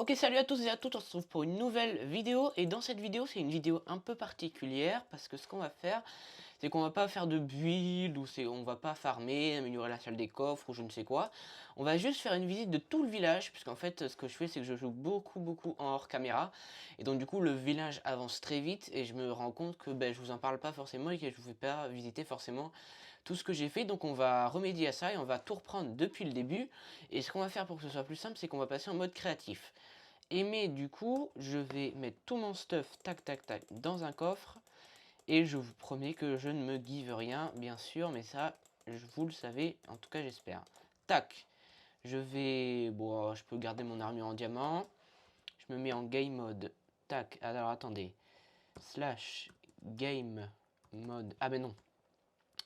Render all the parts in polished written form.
Ok, salut à tous et à toutes, on se retrouve pour une nouvelle vidéo. Et dans cette vidéo, c'est une vidéo un peu particulière parce que ce qu'on va faire, c'est qu'on va pas faire de build ou on va pas farmer, améliorer la salle des coffres ou je ne sais quoi. On va juste faire une visite de tout le village, puisqu'en fait, ce que je fais, c'est que je joue beaucoup en hors caméra. Et donc du coup, le village avance très vite et je me rends compte que je vous en parle pas forcément et que je vous fais pas visiter forcément tout ce que j'ai fait. Donc on va remédier à ça et on va tout reprendre depuis le début. Et ce qu'on va faire pour que ce soit plus simple, c'est qu'on va passer en mode créatif. Et du coup, je vais mettre tout mon stuff, tac tac tac, dans un coffre. Et je vous promets que je ne me give rien, bien sûr, mais ça, vous le savez, en tout cas j'espère. Tac, bon, je peux garder mon armure en diamant. Je me mets en game mode. Tac, alors attendez. Slash game mode. Ah ben non.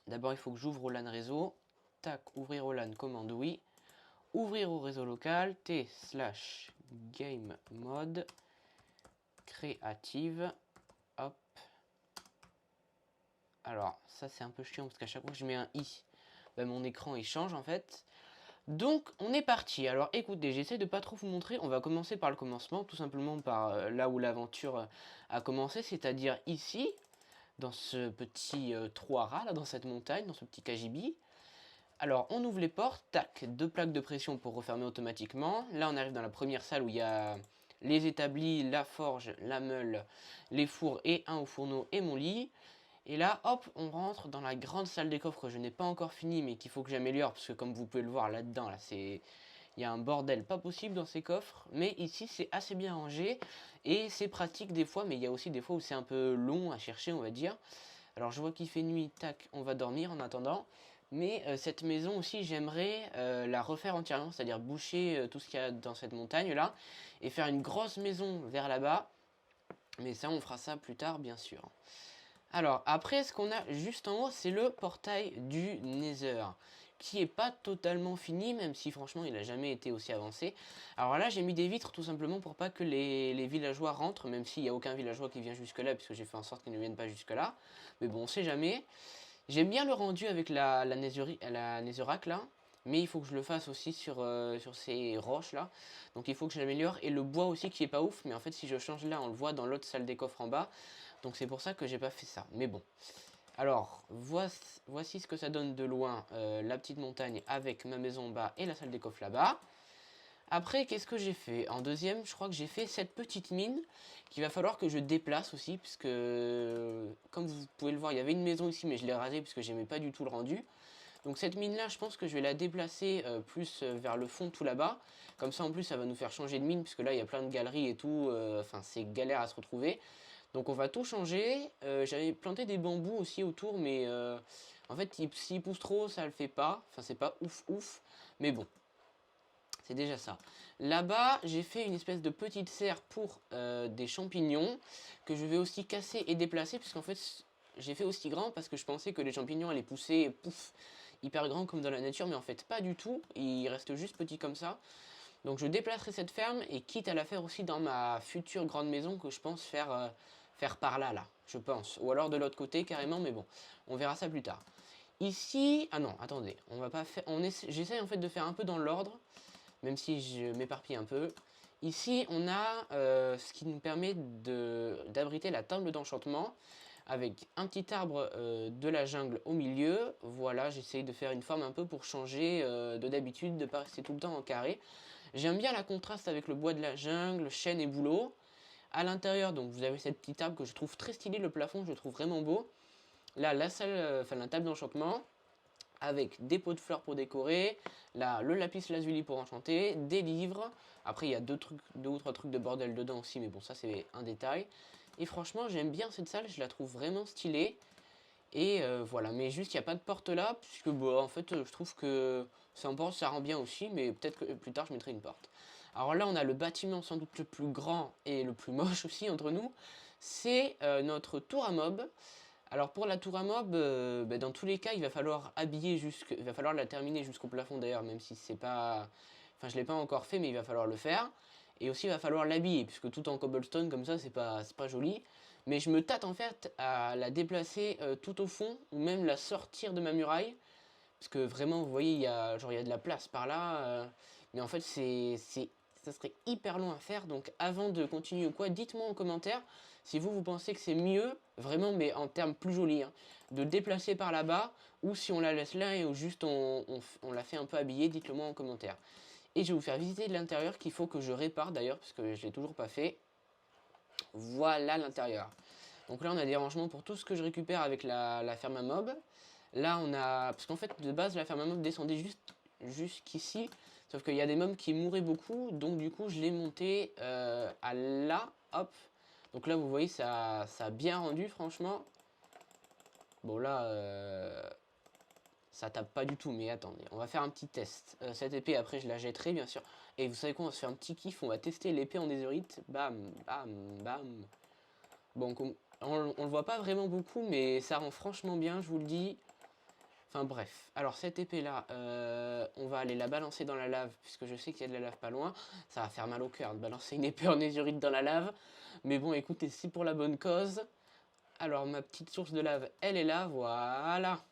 D'abord, il faut que j'ouvre au LAN réseau. Tac, ouvrir au LAN, commande oui. Ouvrir au réseau local. T slash game mode. Créative. Hop. Alors, ça c'est un peu chiant parce qu'à chaque fois que je mets un i, mon écran il change en fait. Donc, on est parti. Alors, écoutez, j'essaie de pas trop vous montrer. On va commencer par le commencement, tout simplement par là où l'aventure a commencé, c'est-à-dire ici, dans ce petit trou à rats, là, dans cette montagne, dans ce petit cagibi. Alors, on ouvre les portes, tac, deux plaques de pression pour refermer automatiquement. Là, on arrive dans la première salle où il y a les établis, la forge, la meule, les fours et un au fourneau et mon lit. Et là, hop, on rentre dans la grande salle des coffres que je n'ai pas encore fini, mais qu'il faut que j'améliore, parce que comme vous pouvez le voir là-dedans, il y a un bordel pas possible dans ces coffres. Mais ici, c'est assez bien rangé, et c'est pratique des fois, mais il y a aussi des fois où c'est un peu long à chercher, on va dire. Alors, je vois qu'il fait nuit, tac, on va dormir en attendant. Mais cette maison aussi, j'aimerais la refaire entièrement, c'est-à-dire boucher tout ce qu'il y a dans cette montagne-là, et faire une grosse maison vers là-bas. Mais ça, on fera ça plus tard, bien sûr. Alors, après, ce qu'on a juste en haut, c'est le portail du Nether, qui est pas totalement fini, même si franchement, il a jamais été aussi avancé. Alors là, j'ai mis des vitres tout simplement pour pas que les villageois rentrent, même s'il n'y a aucun villageois qui vient jusque-là, puisque j'ai fait en sorte qu'ils ne viennent pas jusque-là. Mais bon, on sait jamais. J'aime bien le rendu avec la Netherrack, là. Mais il faut que je le fasse aussi sur ces roches là. Donc il faut que je l'améliore. Et le bois aussi qui est pas ouf. Mais en fait si je change là, on le voit dans l'autre salle des coffres en bas. Donc c'est pour ça que j'ai pas fait ça. Mais bon. Alors voici ce que ça donne de loin. La petite montagne avec ma maison en bas et la salle des coffres là-bas. Après, qu'est-ce que j'ai fait? En deuxième, je crois que j'ai fait cette petite mine qu'il va falloir que je déplace aussi, puisque comme vous pouvez le voir, il y avait une maison ici, mais je l'ai rasée puisque j'aimais pas du tout le rendu. Donc cette mine-là, je pense que je vais la déplacer plus vers le fond, tout là-bas. Comme ça, en plus, ça va nous faire changer de mine, puisque là, il y a plein de galeries et tout. Enfin, c'est galère à se retrouver. Donc on va tout changer. J'avais planté des bambous aussi autour, mais en fait, s'ils poussent trop, ça le fait pas. Enfin, c'est pas ouf. Mais bon, c'est déjà ça. Là-bas, j'ai fait une espèce de petite serre pour des champignons que je vais aussi casser et déplacer, puisqu'en fait, j'ai fait aussi grand parce que je pensais que les champignons allaient pousser, pouf, hyper grand comme dans la nature, mais en fait pas du tout. Ils restent juste petits comme ça. Donc je déplacerai cette ferme et quitte à la faire aussi dans ma future grande maison que je pense faire par là, je pense. Ou alors de l'autre côté carrément, mais bon, on verra ça plus tard. Ici, ah non, attendez, on va pas faire, j'essaie en fait de faire un peu dans l'ordre même si je m'éparpille un peu. Ici, on a ce qui nous permet d'abriter la table d'enchantement avec un petit arbre de la jungle au milieu. Voilà, j'essaye de faire une forme un peu pour changer de d'habitude, de pas rester tout le temps en carré. J'aime bien la contraste avec le bois de la jungle, chêne et bouleau. À l'intérieur, donc vous avez cette petite table que je trouve très stylée, le plafond je le trouve vraiment beau. Là, la salle, enfin la table d'enchantement avec des pots de fleurs pour décorer, là le lapis lazuli pour enchanter, des livres. Après il y a deux ou trois trucs de bordel dedans aussi, mais bon ça c'est un détail. Et franchement j'aime bien cette salle, je la trouve vraiment stylée. Et voilà, mais juste il n'y a pas de porte là, puisque bon, en fait je trouve que ça rend bien aussi, mais peut-être que plus tard je mettrai une porte. Alors là on a le bâtiment sans doute le plus grand et le plus moche aussi entre nous, c'est notre tour à mob. Alors pour la tour à mob, dans tous les cas, il va falloir il va falloir la terminer jusqu'au plafond d'ailleurs, même si c'est pas, enfin je l'ai pas encore fait, mais il va falloir le faire. Et aussi il va falloir l'habiller, puisque tout en cobblestone comme ça, c'est pas joli. Mais je me tâte en fait à la déplacer tout au fond, ou même la sortir de ma muraille, parce que vraiment, vous voyez, il y a de la place par là, mais en fait ça serait hyper long à faire. Donc avant de continuer ou quoi, dites-moi en commentaire si vous pensez que c'est mieux, vraiment, mais en termes plus jolis, hein, de déplacer par là-bas, ou si on la laisse là et juste on la fait un peu habiller, dites-le moi en commentaire. Et je vais vous faire visiter l'intérieur qu'il faut que je répare d'ailleurs, parce que je l'ai toujours pas fait. Voilà l'intérieur. Donc là on a des rangements pour tout ce que je récupère avec la ferme à mob. Là on a, parce qu'en fait de base la ferme à mob descendait jusqu'ici, sauf qu'il y a des mobs qui mouraient beaucoup, donc du coup je l'ai monté à là, hop. Donc là vous voyez ça a bien rendu franchement. Bon là ça tape pas du tout, mais attendez, on va faire un petit test. Cette épée après je la jetterai bien sûr. Et vous savez quoi, on va se faire un petit kiff, on va tester l'épée en déshérite. Bam, bam, bam. Bon, on le voit pas vraiment beaucoup, mais ça rend franchement bien, je vous le dis. Enfin bref, alors cette épée là, on va aller la balancer dans la lave, puisque je sais qu'il y a de la lave pas loin. Ça va faire mal au cœur de balancer une épée en nézurite dans la lave. Mais bon, écoutez, c'est pour la bonne cause. Alors ma petite source de lave, elle est là, voilà.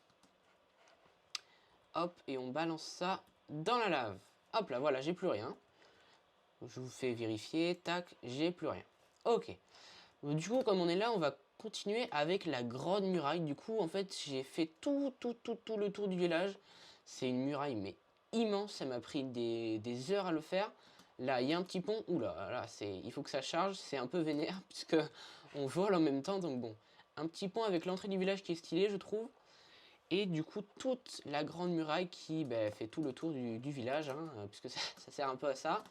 Hop, et on balance ça dans la lave. Hop là, voilà, j'ai plus rien. Je vous fais vérifier, tac, j'ai plus rien. Ok. Du coup, comme on est là, on va continuer avec la grande muraille. Du coup, en fait, j'ai fait tout le tour du village. C'est une muraille, mais immense. Ça m'a pris des heures à le faire. Là, il y a un petit pont. Oula, là, il faut que ça charge. C'est un peu vénère, puisque on vole en même temps. Donc bon, un petit pont avec l'entrée du village qui est stylé, je trouve. Et du coup, toute la grande muraille qui fait tout le tour du village, hein, puisque ça sert un peu à ça.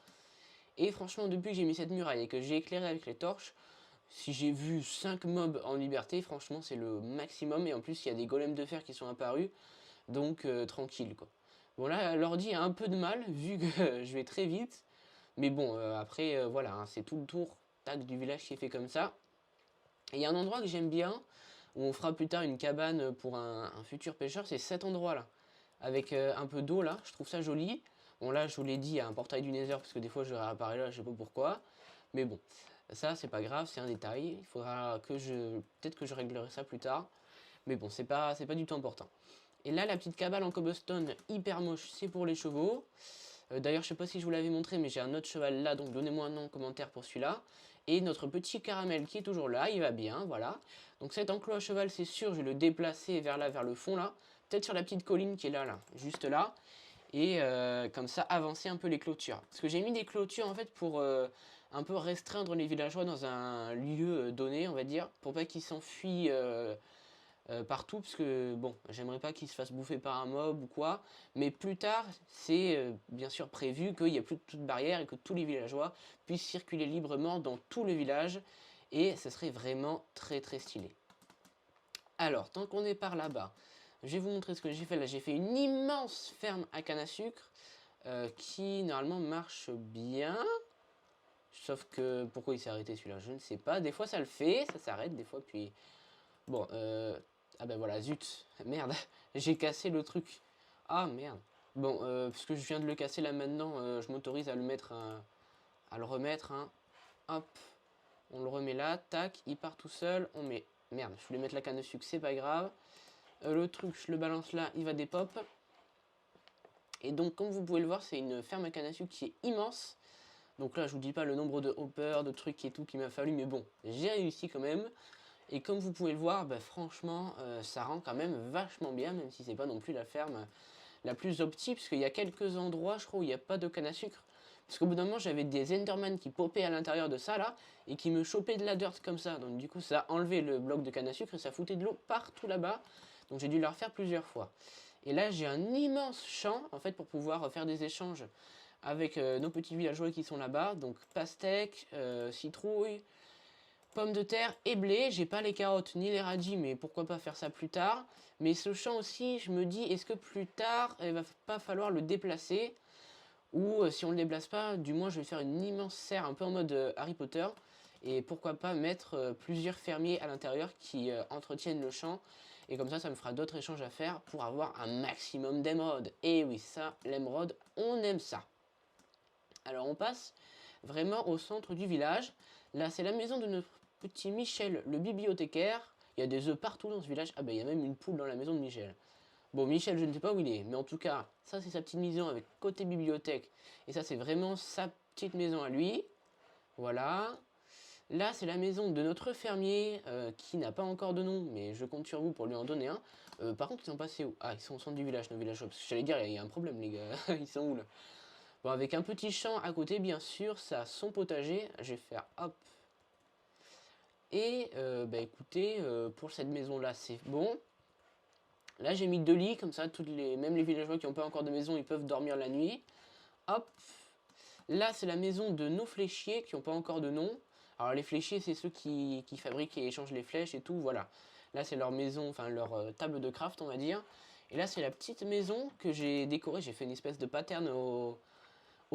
Et franchement, depuis que j'ai mis cette muraille et que j'ai éclairé avec les torches, si j'ai vu 5 mobs en liberté, franchement c'est le maximum. Et en plus il y a des golems de fer qui sont apparus. Donc tranquille quoi. Bon là l'ordi a un peu de mal vu que je vais très vite. Mais bon après voilà, hein, c'est tout le tour tac, du village qui est fait comme ça. Et il y a un endroit que j'aime bien, où on fera plus tard une cabane pour un futur pêcheur. C'est cet endroit là. Avec un peu d'eau là, je trouve ça joli. Bon là je vous l'ai dit, il y a un portail du Nether parce que des fois je réapparais là, je sais pas pourquoi. Mais bon, ça c'est pas grave, c'est un détail. Il faudra que peut-être que je réglerai ça plus tard. Mais bon, c'est pas du tout important. Et là la petite cabane en cobblestone hyper moche, c'est pour les chevaux. D'ailleurs je sais pas si je vous l'avais montré, mais j'ai un autre cheval là, donc donnez-moi un nom en commentaire pour celui-là. Et notre petit caramel qui est toujours là, il va bien, voilà. Donc cet enclos à cheval, c'est sûr, je vais le déplacer vers là, vers le fond là. Peut-être sur la petite colline qui est là, juste là. Et comme ça, avancer un peu les clôtures. Parce que j'ai mis des clôtures en fait pour un peu restreindre les villageois dans un lieu donné, on va dire. Pour pas qu'ils s'enfuient partout. Parce que bon, j'aimerais pas qu'ils se fassent bouffer par un mob ou quoi. Mais plus tard, c'est bien sûr prévu qu'il n'y ait plus de toute barrière et que tous les villageois puissent circuler librement dans tout le village. Et ce serait vraiment très stylé. Alors, tant qu'on est par là-bas, je vais vous montrer ce que j'ai fait. Là, j'ai fait une immense ferme à canne à sucre qui, normalement, marche bien. Sauf que, pourquoi il s'est arrêté celui-là? Je ne sais pas. Des fois, ça le fait, ça s'arrête. Des fois, puis... Bon, ah ben voilà, zut. Merde, j'ai cassé le truc. Ah, merde. Bon, puisque je viens de le casser là maintenant, je m'autorise à le mettre, à le remettre. Hein. Hop, on le remet là, tac, il part tout seul. On met... Merde, je voulais mettre la canne à sucre, c'est pas grave. Le truc, je le balance là, il va des pop. Et donc, comme vous pouvez le voir, c'est une ferme à canne à sucre qui est immense. Donc là, je vous dis pas le nombre de hoppers, de trucs et tout qu'il m'a fallu, mais bon, j'ai réussi quand même. Et comme vous pouvez le voir, bah, franchement, ça rend quand même vachement bien, même si c'est pas non plus la ferme la plus optique, parce qu'il y a quelques endroits, je crois, où il n'y a pas de canne à sucre. Parce qu'au bout d'un moment, j'avais des Enderman qui popaient à l'intérieur de ça, là, et qui me chopaient de la dirt comme ça. Donc du coup, ça a enlevé le bloc de canne à sucre et ça foutait de l'eau partout là-bas. Donc j'ai dû le refaire plusieurs fois. Et là, j'ai un immense champ, en fait, pour pouvoir faire des échanges avec nos petits villageois qui sont là-bas. Donc pastèque, citrouille, pommes de terre et blé. J'ai pas les carottes ni les radis, mais pourquoi pas faire ça plus tard. Mais ce champ aussi, je me dis, est-ce que plus tard, il va pas falloir le déplacer? Ou si on le déplace pas, du moins je vais faire une immense serre un peu en mode Harry Potter. Et pourquoi pas mettre plusieurs fermiers à l'intérieur qui entretiennent le champ. Et comme ça me fera d'autres échanges à faire pour avoir un maximum d'émeraudes. Et oui, ça, l'émeraude, on aime ça. Alors on passe vraiment au centre du village. Là, c'est la maison de notre petit Michel, le bibliothécaire. Il y a des œufs partout dans ce village. Ah ben, il y a même une poule dans la maison de Michel. Bon, Michel, je ne sais pas où il est, mais en tout cas, ça c'est sa petite maison avec côté bibliothèque. Et ça c'est vraiment sa petite maison à lui. Voilà. Là, c'est la maison de notre fermier qui n'a pas encore de nom, mais je compte sur vous pour lui en donner un. Par contre, ils sont passés où? Ah, ils sont au centre du village, nos villageois. Parce que j'allais dire, il y a un problème, les gars. Ils sont où, là? Bon, avec un petit champ à côté, bien sûr, ça a son potager. Je vais faire hop. Et, bah écoutez, pour cette maison-là, c'est bon. Là, j'ai mis 2 lits, comme ça, même les villageois qui n'ont pas encore de maison, ils peuvent dormir la nuit. Hop. Là, c'est la maison de nos fléchiers qui n'ont pas encore de nom. Alors, les fléchiers, c'est ceux qui fabriquent et échangent les flèches et tout, voilà. Là, c'est leur maison, enfin, leur table de craft, on va dire. Et là, c'est la petite maison que j'ai décorée. J'ai fait une espèce de pattern au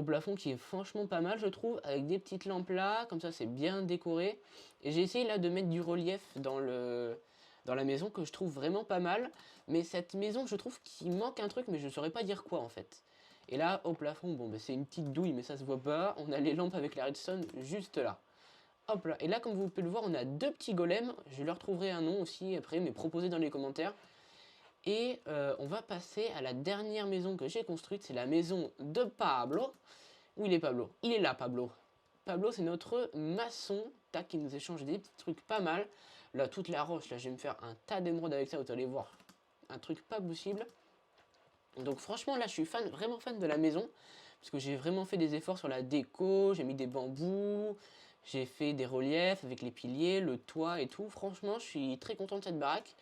plafond qui est franchement pas mal, je trouve, avec des petites lampes là, comme ça, c'est bien décoré. Et j'ai essayé, là, de mettre du relief dans la maison que je trouve vraiment pas mal. Mais cette maison, je trouve qu'il manque un truc, mais je ne saurais pas dire quoi, en fait. Et là, au plafond, bon, bah, c'est une petite douille, mais ça se voit pas. On a les lampes avec la redstone juste là. Hop là. Et là, comme vous pouvez le voir, on a 2 petits golems. Je leur trouverai un nom aussi après, mais proposez dans les commentaires. Et on va passer à la dernière maison que j'ai construite. C'est la maison de Pablo. Où il est Pablo? Il est là, Pablo. Pablo, c'est notre maçon. Tac, il nous échange des petits trucs pas mal. Là, toute la roche, là, je vais me faire un tas d'émeraudes avec ça. Vous allez voir. Un truc pas possible. Donc franchement là je suis vraiment fan de la maison parce que j'ai vraiment fait des efforts sur la déco, j'ai mis des bambous, j'ai fait des reliefs avec les piliers, le toit et tout. Franchement je suis très content de cette baraque.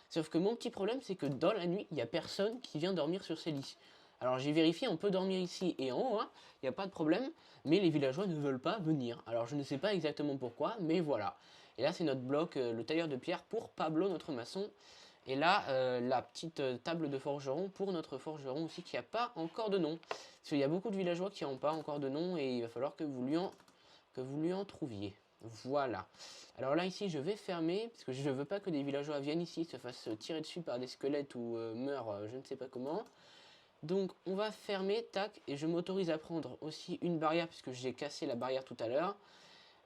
Sauf que mon petit problème c'est que dans la nuit il n'y a personne qui vient dormir sur ces lits. Alors j'ai vérifié, on peut dormir ici et en haut, hein, il n'y a pas de problème, mais les villageois ne veulent pas venir. Alors je ne sais pas exactement pourquoi, mais voilà. Et là c'est notre bloc, le tailleur de pierre pour Pablo notre maçon. Et là, la petite table de forgeron pour notre forgeron aussi qui n'a pas encore de nom. Parce qu'il y a beaucoup de villageois qui n'ont pas encore de nom et il va falloir que vous lui en trouviez. Voilà. Alors là, ici, je vais fermer parce que je ne veux pas que des villageois viennent ici, se fassent tirer dessus par des squelettes ou meurent je ne sais pas comment. Donc, on va fermer, tac, et je m'autorise à prendre aussi une barrière puisque j'ai cassé la barrière tout à l'heure.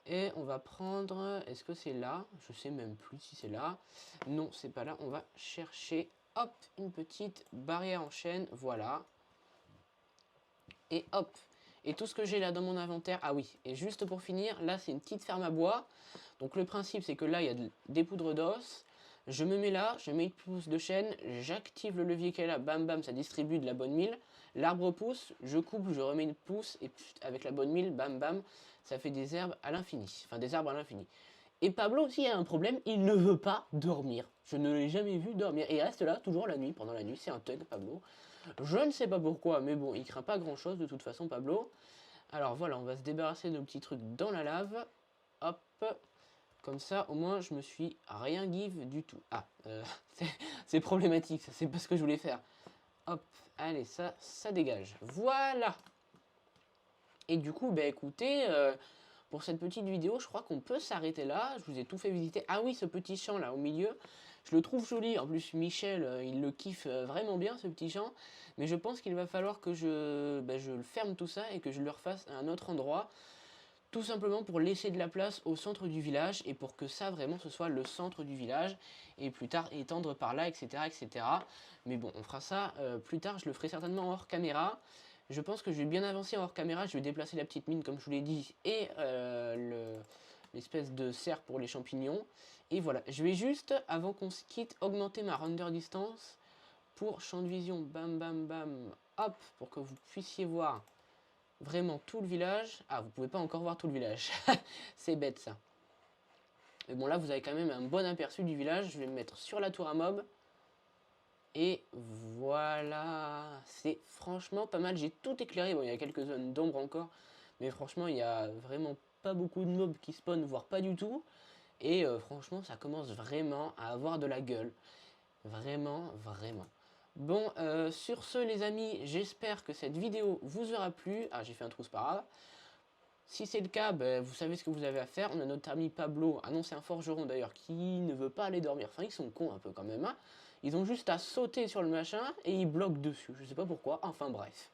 Et on va prendre, est-ce que c'est là? Je sais même plus si c'est là. Non, c'est pas là. On va chercher, hop, une petite barrière en chaîne. Voilà. Et hop. Et tout ce que j'ai là dans mon inventaire. Ah oui, et juste pour finir, là c'est une petite ferme à bois. Donc le principe c'est que là il y a des poudres d'os. Je me mets là, je mets une pouce de chêne, j'active le levier qui est là, bam bam, ça distribue de la bonne mille. L'arbre pousse, je coupe, je remets une pousse, et avec la bonne mille, bam bam, ça fait des herbes à l'infini. Enfin des arbres à l'infini. Et Pablo aussi a un problème, il ne veut pas dormir. Je ne l'ai jamais vu dormir. Et il reste là, toujours la nuit, pendant la nuit, c'est un thug Pablo. Je ne sais pas pourquoi, mais bon, il craint pas grand chose de toute façon Pablo. Alors voilà, on va se débarrasser de nos petits trucs dans la lave. Hop. Comme ça, au moins, je me suis rien give du tout. Ah, c'est problématique, ça, c'est pas ce que je voulais faire. Hop, allez, ça dégage. Voilà. Et du coup, bah écoutez, pour cette petite vidéo, je crois qu'on peut s'arrêter là. Je vous ai tout fait visiter. Ah oui, ce petit champ là au milieu, je le trouve joli. En plus, Michel, il le kiffe vraiment bien ce petit champ. Mais je pense qu'il va falloir que je le ferme tout ça et que je le refasse à un autre endroit. Tout simplement pour laisser de la place au centre du village et pour que ça vraiment ce soit le centre du village et plus tard étendre par là, etc. etc. Mais bon, on fera ça plus tard, je le ferai certainement hors caméra. Je pense que je vais bien avancer hors caméra, je vais déplacer la petite mine comme je vous l'ai dit et l'espèce de serre pour les champignons. Et voilà, je vais juste, avant qu'on se quitte, augmenter ma render distance pour champ de vision, bam bam bam, hop, pour que vous puissiez voir vraiment tout le village. Ah, vous pouvez pas encore voir tout le village. C'est bête ça. Mais bon, là, vous avez quand même un bon aperçu du village. Je vais me mettre sur la tour à mob. Et voilà. C'est franchement pas mal. J'ai tout éclairé. Bon, il y a quelques zones d'ombre encore. Mais franchement, il y a vraiment pas beaucoup de mobs qui spawnent, voire pas du tout. Et franchement, ça commence vraiment à avoir de la gueule. Vraiment, vraiment. Bon, sur ce les amis, j'espère que cette vidéo vous aura plu. Ah, j'ai fait un trou, c'est pas grave. Si c'est le cas, ben, vous savez ce que vous avez à faire. On a notre ami Pablo, c'est un forgeron d'ailleurs, qui ne veut pas aller dormir. Enfin, ils sont cons un peu quand même. Hein. Ils ont juste à sauter sur le machin et ils bloquent dessus. Je sais pas pourquoi. Enfin bref.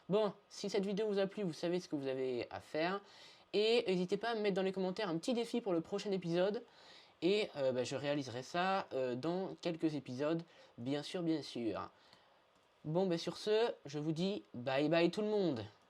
Bon, si cette vidéo vous a plu, vous savez ce que vous avez à faire. Et n'hésitez pas à me mettre dans les commentaires un petit défi pour le prochain épisode. Et je réaliserai ça dans quelques épisodes, bien sûr, bien sûr. Bon, sur ce, je vous dis bye bye tout le monde.